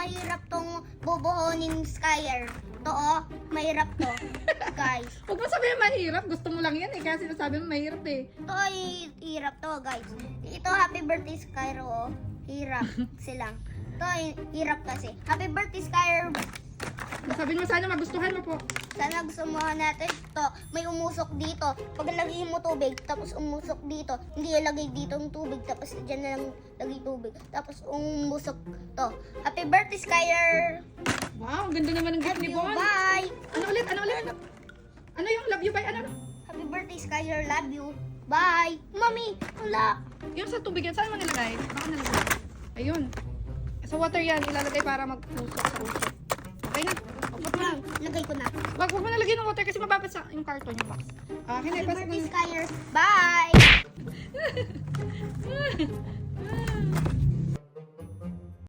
mahirap tong bubuhonin Skyer. To, oh. Mahirap to. Guys. Huwag mo sabihin mahirap. Gusto mo lang yan eh. Kaya sinasabi mo mahirap eh. To, hirap to, guys. Ito, happy birthday, Skyer, oh. Hirap silang. To, hirap kasi. Happy birthday, Skyer. Sabihin mo sana magustuhan mo po. Sana gusto mo natin to. May umusok dito. Pag lagay mo tubig, tapos umusok dito. Hindi ilagay dito ang tubig, tapos dyan na lang lagay tubig. Tapos umusok to. Happy birthday, Skyer! Wow, ang ganda naman ng gift Love ni you, Bon. bye! Ano ulit? Ano yung love you bye? Ano? Happy birthday, Skyer. Love you. Bye! Mami, wala. Yung sa tubig yan, saan mo nilagay? Baka nilagay. Ayun. Sa water yan, ilalagay para mag-usok sa usok. Okay na. Wag lang, lagay ko na. Wag mo nalagay ng water kasi mababasa yung carton yung box. Happy Kinaipas birthday, mo. Skyer. Bye!